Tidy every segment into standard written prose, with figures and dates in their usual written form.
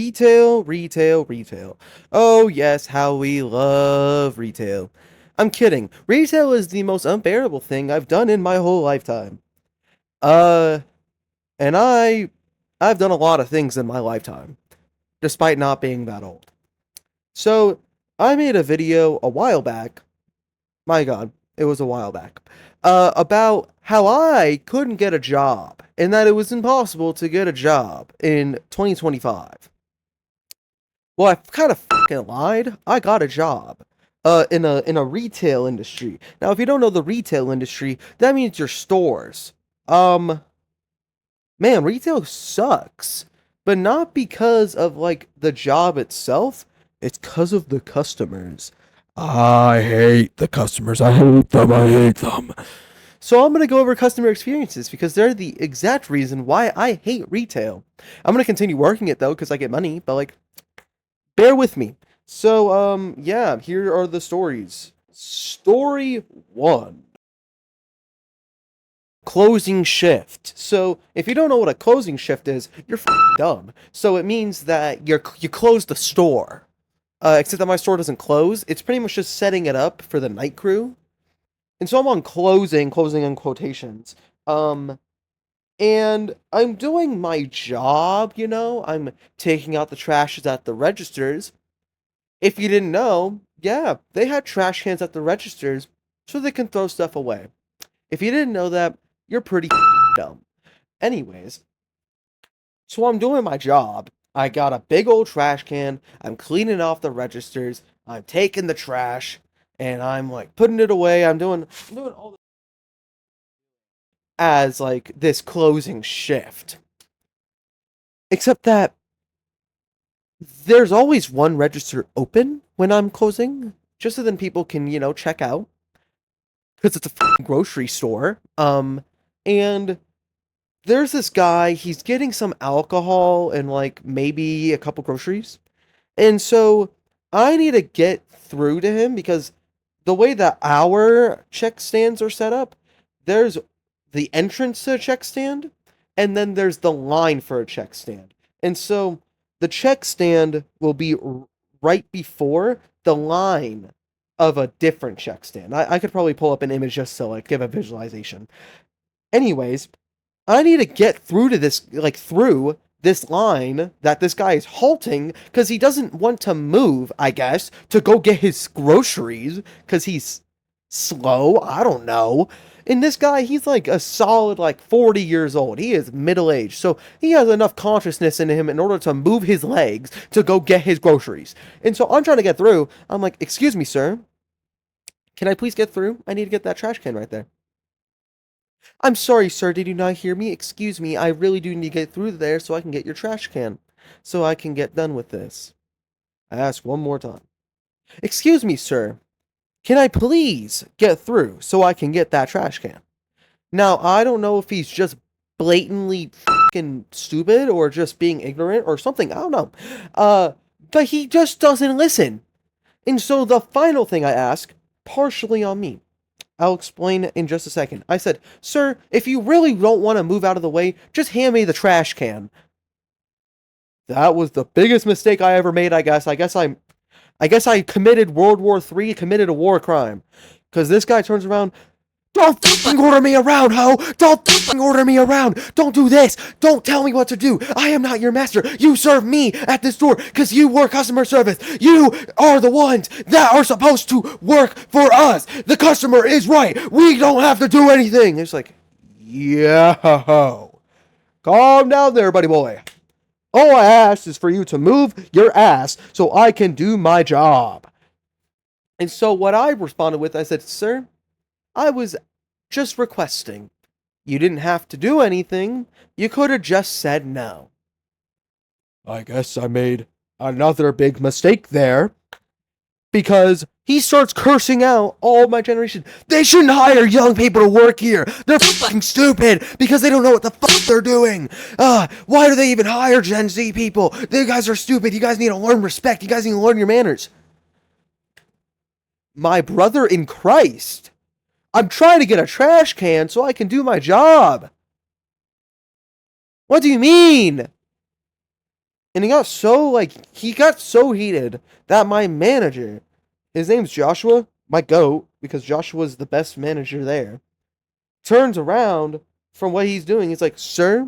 Retail, retail, retail. Oh yes, how we love retail. I'm kidding. Retail is the most unbearable thing I've done in my whole lifetime. Uh, and I've done a lot of things in my lifetime, despite not being that old. So, I made a video a while back. My God, it was a while back. About how I couldn't get a job, and that it was impossible to get a job in 2025. Well, I kind of fucking lied. I got a job. In a retail industry. Now, if you don't know the retail industry, that means your stores. Um, Man, retail sucks, but not because of like the job itself. It's because of the customers. I hate the customers. I hate them. I hate them. So I'm going to go over customer experiences because they're the exact reason why I hate retail. I'm going to continue working it though because I get money, but like bear with me. So, yeah, here are the stories. Story 1. Closing shift. So, if you don't know what a closing shift is, you're dumb. So it means that you close the store. Except that my store doesn't close. It's pretty much just setting it up for the night crew. And so I'm on closing in quotations. And I'm doing my job, you know? I'm taking out the trashes at the registers. If you didn't know, yeah, they had trash cans at the registers so they can throw stuff away. If you didn't know that, you're pretty dumb. Anyways, so I'm doing my job. I got a big old trash can. I'm cleaning off the registers. I'm taking the trash and I'm like putting it away. I'm doing all this as like this closing shift. Except that there's always one register open when I'm closing, just so then people can, check out. Because it's a grocery store. And there's this guy, he's getting some alcohol and like maybe a couple groceries. And so I need to get through to him because the way that our check stands are set up, there's the entrance to a check stand, and then there's the line for a check stand. And so the check stand will be right before the line of a different check stand. I could probably pull up an image just to like give a visualization. Anyways, I need to get through to this, like through this line that this guy is halting because he doesn't want to move, I guess, to go get his groceries because he's slow. I don't know. And this guy, he's like a solid like 40 years old. He is middle aged. So he has enough consciousness in him in order to move his legs to go get his groceries. And so I'm trying to get through. I'm like, excuse me, sir. Can I please get through? I need to get that trash can right there. I'm sorry, sir, did you not hear me? Excuse me, I really do need to get through there so I can get your trash can. So I can get done with this. I ask one more time. Excuse me, sir. Can I please get through so I can get that trash can? Now, I don't know if he's just blatantly fucking stupid or just being ignorant or something. I don't know. But he just doesn't listen. And so the final thing I ask, partially on me. I'll explain in just a second. I said, sir, if you really don't want to move out of the way, just hand me the trash can. That was the biggest mistake I ever made, I guess. I guess I committed World War III, committed a war crime. Because this guy turns around, don't fucking order me around, ho! Don't fucking order me around! Don't do this! Don't tell me what to do! I am not your master! You serve me at this store because you work customer service! You are the ones that are supposed to work for us! The customer is right! We don't have to do anything! It's like, yo! Calm down there, buddy boy! All I asked is for you to move your ass so I can do my job. And so what I responded with, I said, sir, I was just requesting. You didn't have to do anything. You could have just said no. I guess I made another big mistake there. Because he starts cursing out all my generation. They shouldn't hire young people to work here. They're fucking stupid because they don't know what the fuck they're doing. Why do they even hire Gen Z people? You guys are stupid. You guys need to learn respect. You guys need to learn your manners. My brother in Christ. I'm trying to get a trash can so I can do my job. What do you mean? And he got so heated that my manager, his name's Joshua, my goat, because Joshua's the best manager there, turns around from what he's doing. He's like, "Sir,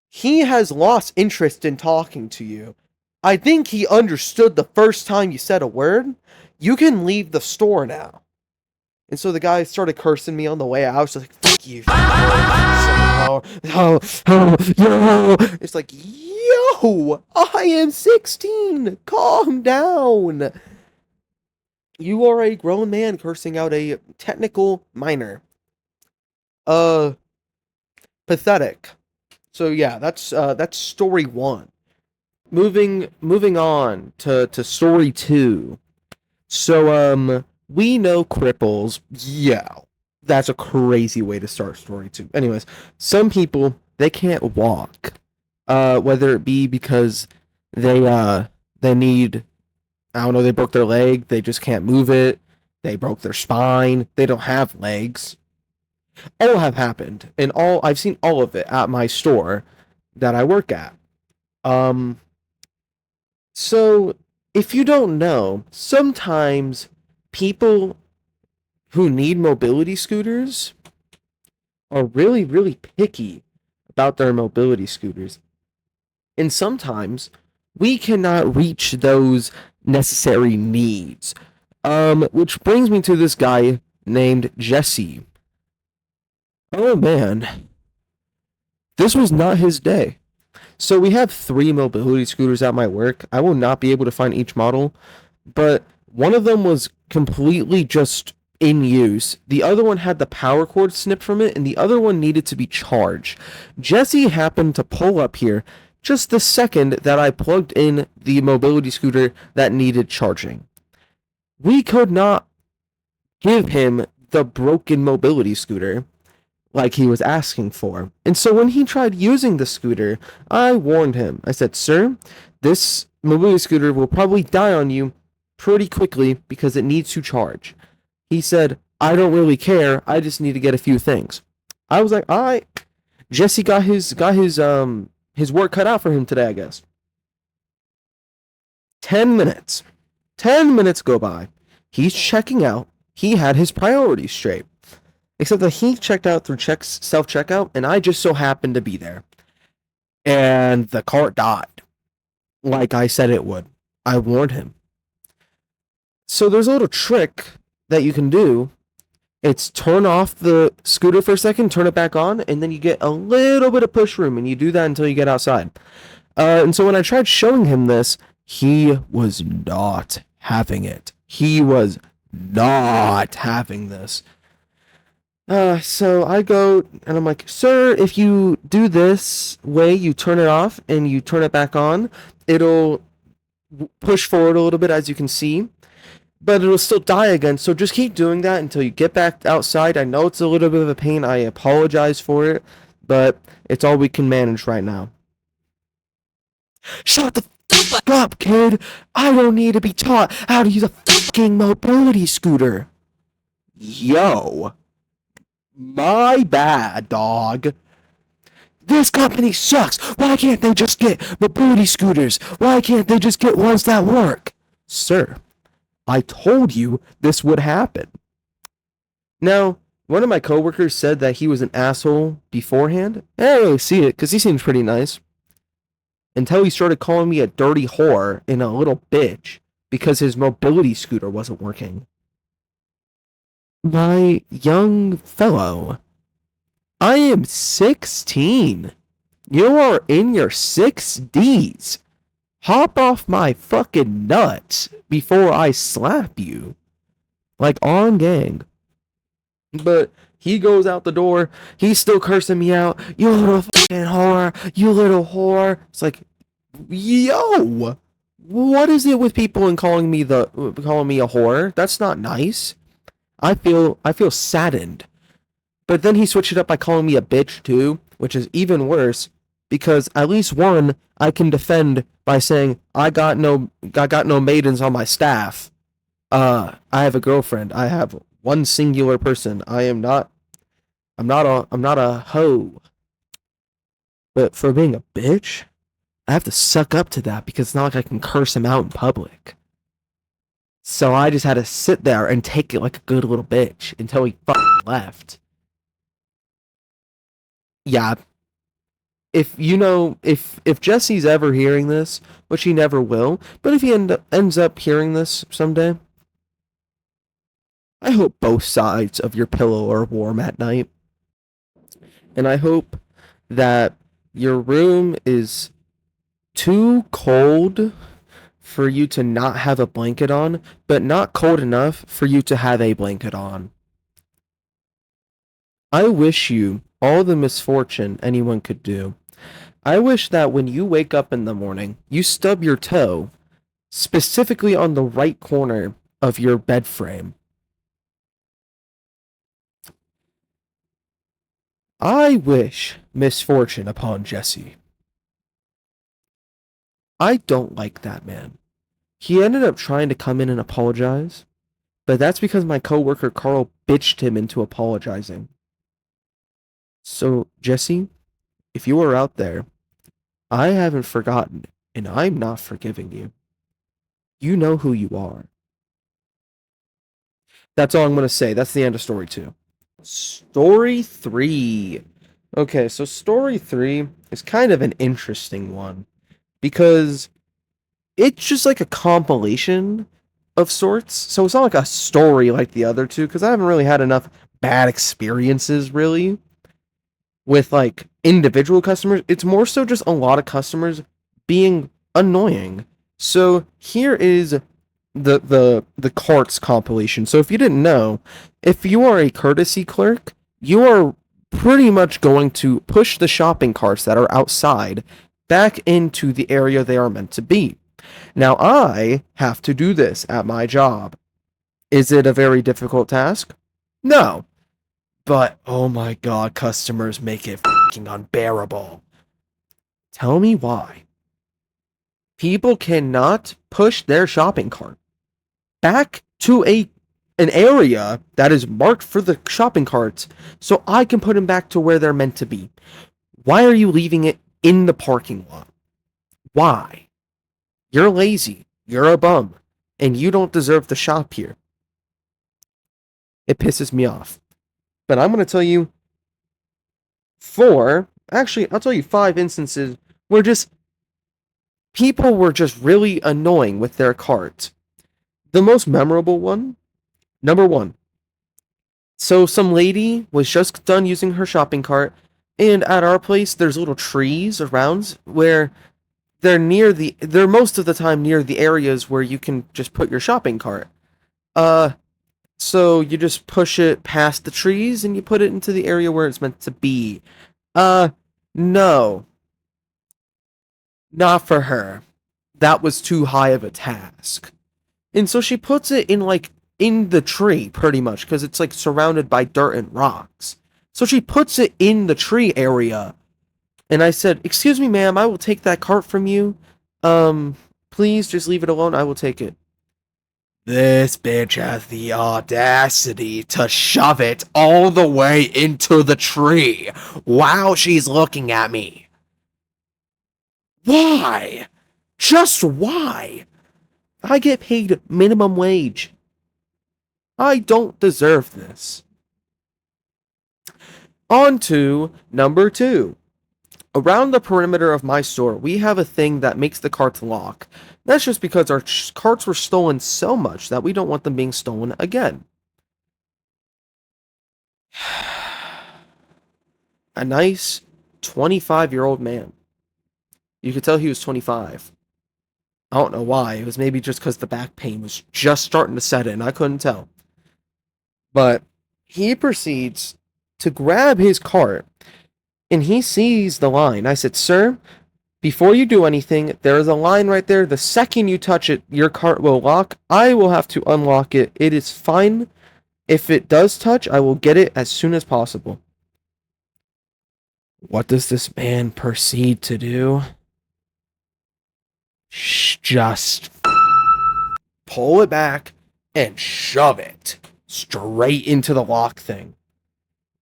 he has lost interest in talking to you. I think he understood the first time you said a word. You can leave the store now." And so the guy started cursing me on the way out. I was like, "Fuck you." Yo. It's like, yo, I am 16. Calm down. You are a grown man cursing out a technical minor. Pathetic. So yeah, that's story 1. Moving on to story 2. So we know cripples. Yeah. That's a crazy way to start story 2. Anyways, some people, they can't walk. Whether it be because they need, I don't know, they broke their leg, they just can't move it. They broke their spine, they don't have legs. All have happened, and I've seen all of it at my store that I work at. So if you don't know, sometimes people who need mobility scooters are really, really picky about their mobility scooters. And sometimes we cannot reach those necessary needs. Which brings me to this guy named Jesse. Oh man, this was not his day. So we have 3 mobility scooters at my work. I will not be able to find each model, but one of them was completely just in use. The other one had the power cord snipped from it, and the other one needed to be charged. Jesse happened to pull up here just the second that I plugged in the mobility scooter that needed charging. We could not give him the broken mobility scooter like he was asking for. And so when he tried using the scooter, I warned him. I said, "Sir, this mobility scooter will probably die on you pretty quickly because it needs to charge." He said, "I don't really care. I just need to get a few things." I was like, "All right." Jesse got his work cut out for him today, I guess. 10 minutes. 10 minutes go by. He's checking out. He had his priorities straight. Except that he checked out through self-checkout, and I just so happened to be there. And the cart died. Like I said it would. I warned him. So there's a little trick that you can do. It's turn off the scooter for a second, turn it back on, and then you get a little bit of push room, and you do that until you get outside. And so when I tried showing him this, he was not having it. He was not having this. So I go and I'm like, "Sir, if you do this way, you turn it off and you turn it back on, it'll push forward a little bit, as you can see, but it'll still die again. So just keep doing that until you get back outside. I know it's a little bit of a pain. I apologize for it, but it's all we can manage right now." "Shut the fuck up, kid. I don't need to be taught how to use a fucking mobility scooter." Yo. My bad, dog. "This company sucks. Why can't they just get mobility scooters? Why can't they just get ones that work?" Sir, I told you this would happen. Now, one of my coworkers said that he was an asshole beforehand. I didn't really see it, because he seems pretty nice. Until he started calling me a dirty whore and a little bitch because his mobility scooter wasn't working. My young fellow, I am 16. You are in your 6Ds. Hop off my fucking nuts before I slap you. Like on gang. But he goes out the door. He's still cursing me out. "You little fucking whore. You little whore." It's like, yo, what is it with people and calling me a whore? That's not nice. I feel saddened. But then he switched it up by calling me a bitch too, which is even worse, because at least one I can defend by saying I got no maidens on my staff. I have a girlfriend. I have one singular person. I'm not a hoe. But for being a bitch, I have to suck up to that because it's not like I can curse him out in public. So I just had to sit there and take it like a good little bitch until he left. Yeah, if Jesse's ever hearing this, which he never will, but if he ends up hearing this someday, I hope both sides of your pillow are warm at night. And I hope that your room is too cold for you to not have a blanket on, but not cold enough for you to have a blanket on. I wish you all the misfortune anyone could do. I wish that when you wake up in the morning, you stub your toe specifically on the right corner of your bed frame. I wish misfortune upon Jesse. I don't like that man. He ended up trying to come in and apologize, but that's because my coworker Carl bitched him into apologizing. So, Jesse, if you are out there, I haven't forgotten, and I'm not forgiving you. You know who you are. That's all I'm going to say. That's the end of story 2. Story 3. Okay, so story 3 is kind of an interesting one because it's just like a compilation of sorts. So it's not like a story like the other two because I haven't really had enough bad experiences really with like individual customers. It's more so just a lot of customers being annoying. So here is the carts compilation. So if you didn't know, if you are a courtesy clerk, you are pretty much going to push the shopping carts that are outside back into the area they are meant to be. Now I have to do this at my job. Is it a very difficult task? No. But oh my god, customers make it fucking unbearable. Tell me why. People cannot push their shopping cart back to an area that is marked for the shopping carts so I can put them back to where they're meant to be. Why are you leaving it in the parking lot? Why? You're lazy. You're a bum. And you don't deserve to shop here. It pisses me off. But I'm going to tell you I'll tell you 5 instances where just people were just really annoying with their cart. The most memorable one, number 1. So some lady was just done using her shopping cart, and at our place there's little trees around where they're most of the time near the areas where you can just put your shopping cart. So you just push it past the trees and you put it into the area where it's meant to be. No. Not for her. That was too high of a task. And so she puts it in the tree, pretty much, because it's like surrounded by dirt and rocks. So she puts it in the tree area. And I said, "Excuse me, ma'am, I will take that cart from you. Please just leave it alone. I will take it." This bitch has the audacity to shove it all the way into the tree while she's looking at me. Why? Just why? I get paid minimum wage. I don't deserve this. On to number 2. Around the perimeter of my store, we have a thing that makes the carts lock. That's just because our carts were stolen so much that we don't want them being stolen again. A nice 25-year-old man. You could tell he was 25. I don't know why. It was maybe just because the back pain was just starting to set in. I couldn't tell. But he proceeds to grab his cart, and he sees the line. I said, "Sir, before you do anything, there is a line right there. The second you touch it, your cart will lock. I will have to unlock it. It is fine. If it does touch, I will get it as soon as possible." What does this man proceed to do? Just pull it back and shove it straight into the lock thing.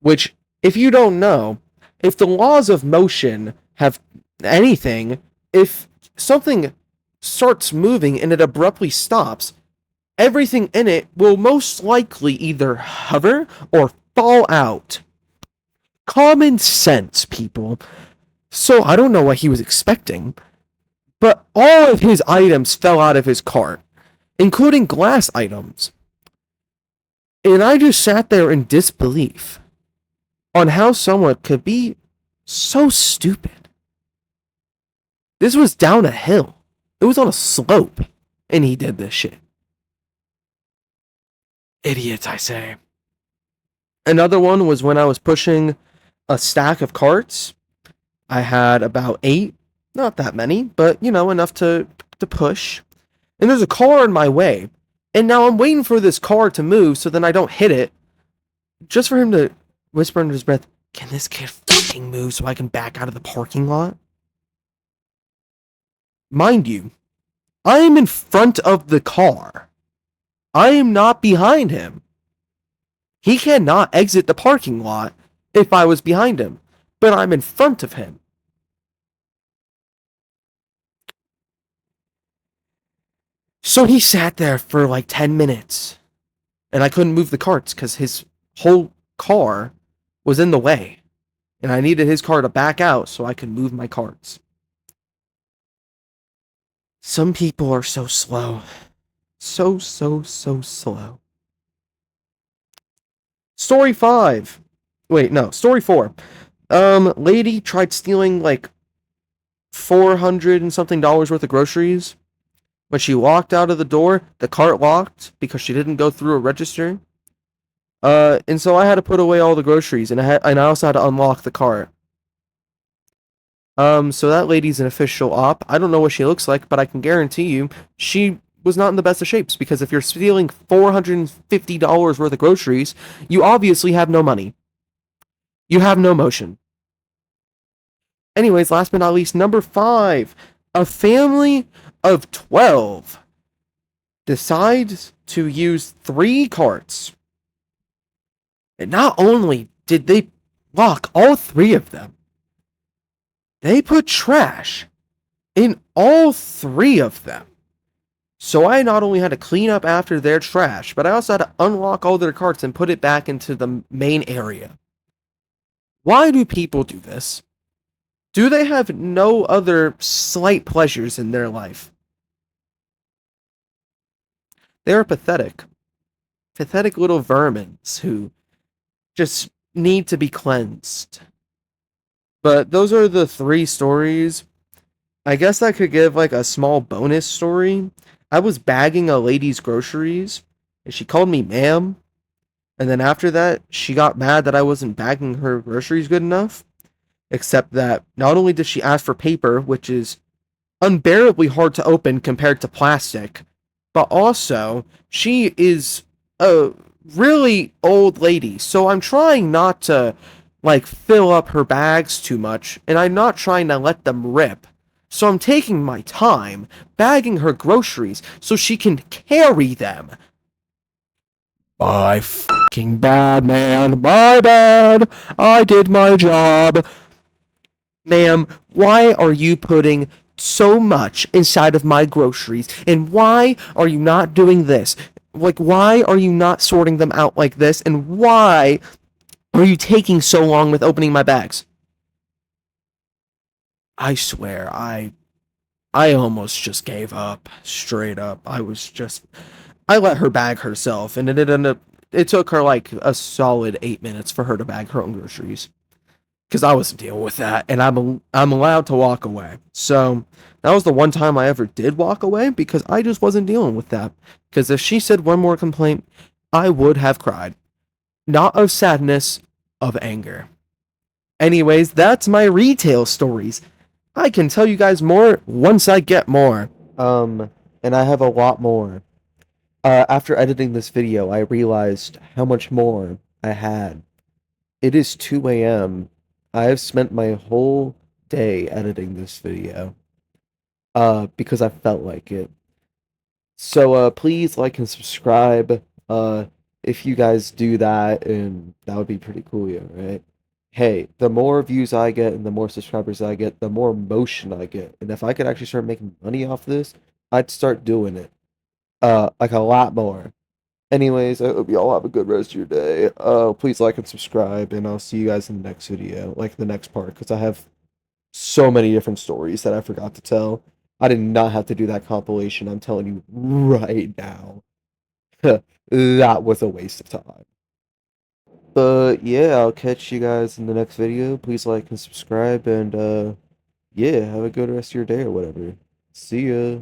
Which, if you don't know, if the laws of motion have anything, if something starts moving and it abruptly stops, everything in it will most likely either hover or fall out. Common sense, people. So I don't know what he was expecting, but all of his items fell out of his cart, including glass items. And I just sat there in disbelief on how someone could be so stupid. This was down a hill. It was on a slope, and he did this shit. Idiots, I say. Another one was when I was pushing a stack of carts. I had about 8, not that many, but enough to push. And there's a car in my way. And now I'm waiting for this car to move so then I don't hit it. Just for him to whisper under his breath, "Can this kid fucking move so I can back out of the parking lot?" Mind you, I am in front of the car. I am not behind him. He cannot exit the parking lot if I was behind him, but I'm in front of him. So he sat there for like 10 minutes, and I couldn't move the carts because his whole car was in the way, and I needed his car to back out so I could move my carts. Some people are so slow. So slow. Story 5. Wait, no, story 4. Lady tried stealing like 400 and something dollars worth of groceries. When she walked out of the door, the cart locked because she didn't go through a register. And so I had to put away all the groceries, and I also had to unlock the cart. So that lady's an official op. I don't know what she looks like, but I can guarantee you she was not in the best of shapes, because if you're stealing $450 worth of groceries, you obviously have no money. You have no motion. Anyways, last but not least, number 5. A family of 12 decides to use 3 carts. And not only did they lock all 3 of them, they put trash in all 3 of them. So I not only had to clean up after their trash, but I also had to unlock all their carts and put it back into the main area. Why do people do this? Do they have no other slight pleasures in their life? They're pathetic. Pathetic little vermins who just need to be cleansed. But those are the 3 stories. I guess I could give like a small bonus story. I was bagging a lady's groceries, and she called me ma'am. And then after that, she got mad that I wasn't bagging her groceries good enough. Except that not only did she ask for paper, which is unbearably hard to open compared to plastic, but also she is a really old lady. So I'm trying not to like fill up her bags too much, and I'm not trying to let them rip. So I'm taking my time bagging her groceries so she can carry them. My fucking bad, man. My bad. I did my job. Ma'am, why are you putting so much inside of my groceries? And why are you not doing this? Like, why are you not sorting them out like this? And why are you taking so long with opening my bags? I swear, I almost just gave up. Straight up. I let her bag herself, and it took her like a solid 8 minutes for her to bag her own groceries. Because I wasn't dealing with that, and I'm allowed to walk away. So that was the one time I ever did walk away, because I just wasn't dealing with that. Because if she said one more complaint, I would have cried. Not of sadness, of anger. Anyways, that's my retail stories. I can tell you guys more once I get more. And I have a lot more. After editing this video, I realized how much more I had. It is 2 a.m. I have spent my whole day editing this video. Because I felt like it. So, please like and subscribe. If you guys do that, and that would be pretty cool, yeah, right? hey, the more views I get and the more subscribers I get, the more motion I get. And if I could actually start making money off this, I'd start doing it. Like a lot more. Anyways, I hope you all have a good rest of your day. Please like and subscribe, and I'll see you guys in the next video, like the next part, because I have so many different stories that I forgot to tell. I did not have to do that compilation, I'm telling you right now. That was a waste of time. But yeah, I'll catch you guys in the next video. Please like and subscribe, and yeah, have a good rest of your day or whatever. See ya.